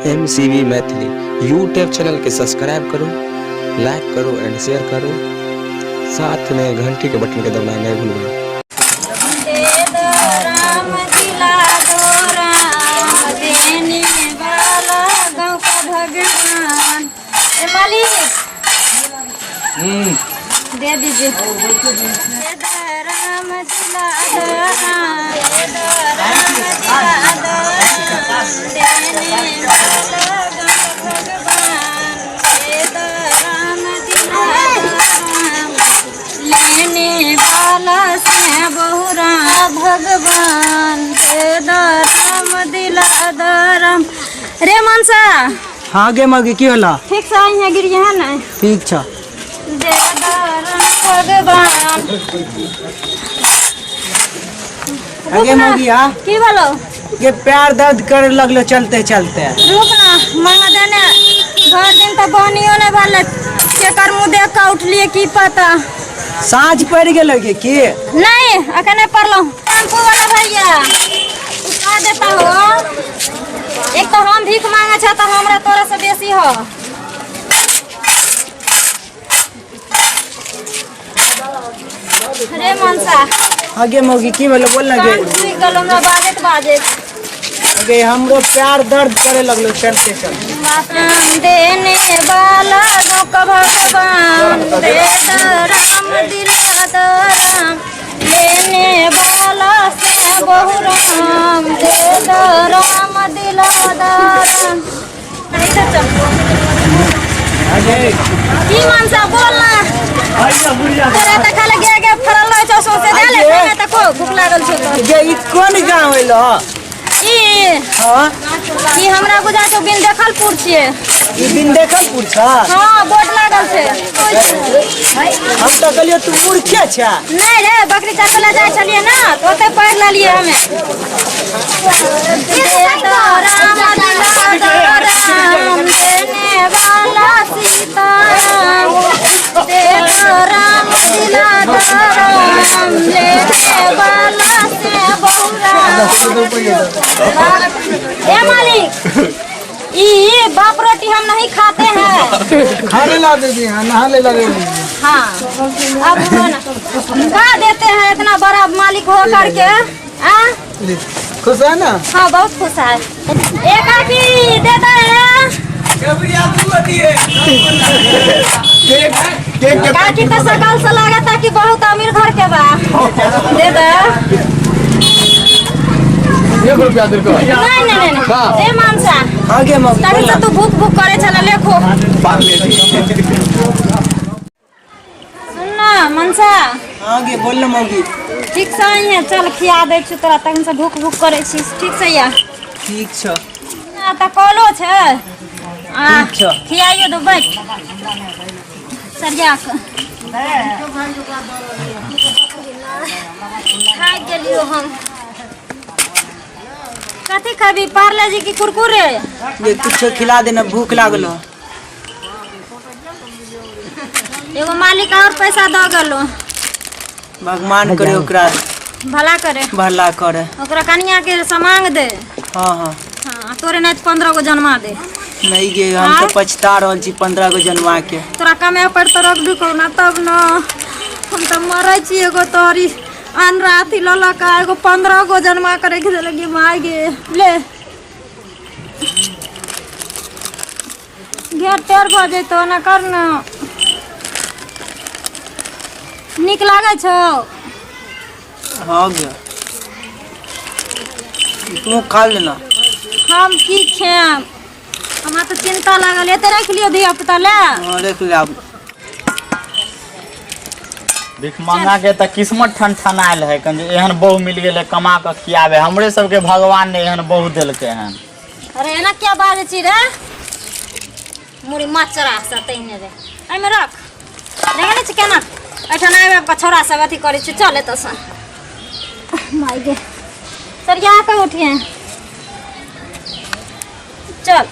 MCV Maithili YouTube channel के subscribe करो, like करो एंड शेयर करो, साथ में घंटी के बटन के दबाना नहीं भूलना। दे दीजिए। लेने वाला से बहुरा भगवान दे दरम दिला दरम। रे मनसा हाँ गे मगी की होला? ठीक से आई है गिरी है ना? ठीक छ। दे दरम भगवान। आगे मगी आ की बोलो? ये पैर दर्द करे लगलो चलते चलते। रुक ना मांगा देने घर दिन तो बनियो ने वाले केकर मुंह देख के उठलिए की पता। साँझ पड़ गेल की? नहीं अखने पड़लो। टेम्पू वाला भैया उठा देता हो। एक तो हम भीख मांगे छ तो हमरा तोरा से बेसी हो। रे मनसा आगे मगी की बोलो बोल ना गे। गलो में बाजत बाजत आगे हमरो पैर दर्द करे लगलो चलते चलते। देने वाला का भगवान दे राम दिला दरम। लेने वाला से बहुराम दे राम दिला दरम। की मनसा बोलना तेरे त खाली गे फरल रह छ सोचे दे ले खाना त को भूख लागल छ त। गे ई कोन गांव होलो? ई हां ई हमरा बुझा छ बिन देखलपुर छिए। ई दिन देखलपुर छ? हां बोर्ड लागल छे। हम तो कहलियो तू मूर्खे छ। नहीं रे बकरी चरले जाय छलिए ना तो ओते पढ़ ललिए हमें। राम दिला राम देने वाला सीताराम दे राम दिला राम लेने वाला से बहुराम। ए मालिक ई बाप रोटी हम नहीं खाते हैं। खाने ला दे दी नहाने लगे। हाँ अब कहा देते हैं इतना बड़ा मालिक हो करके। खुश है ना? हाँ बहुत खुश है। एक आदमी देता है काकी तो सकाल से लगा था कि बहुत अमीर घर के बा। दे दे 1 रुपया दे को। नहीं ए मानसा आगे मगी तभी तो तू भूख भूख करे चला लेखो। सुन ना मनसा आगे बोल ना मगी। ठीक से आई है चल खिया दे छु तोरा तखन से भूख भूख करे छी। ठीक से या ठीक छ। आ त कॉलो छे आ ठीक छ। खियाइयो दो बैठ सरिया के खाइ गेलियो हम। कथी खाबी पार्ले जी की कुरकुरे? ये कुछ खिला देना भूख लागलो। एगो मालिक और पैसा द गेलो। भगवान करे ओकरा भला करे भला करे। ओकरा कनिया के सामांग दे। हाँ हाँ हाँ तोरे नहीं 15 गो जन्मा दे। नहीं गे हम तो पछता रहल छी 15 गो जनवा के। तोरा कमे पर तो रख भी ना तब न हम तो मरै छी। एगो तोरी अन राती लला का एगो 15 गो जन्मा करे के लगी माय गे ले घेर टेर भ जइतो ना कर न। निक लागे छौ? हाँ गे तू खा लेना। हम की खाएम हमरा तो चिंता लागल। एते रख लियो धिया पुता ले। हाँ देख ले अब भीख मांगा के त किस्मत ठनठनाइल है कन एहन बहु मिल गेले कमा के खियावे। हमरे सबके भगवान ने एहन बहु देलके हन। अरे एना क्या बाजे छी रे मुरी मचरा से तइने रे आई में रख देखने छी केना एठन आबे का छोरा सब अथी करे छी। चल एत से माय गे सरिया के उठिए चल।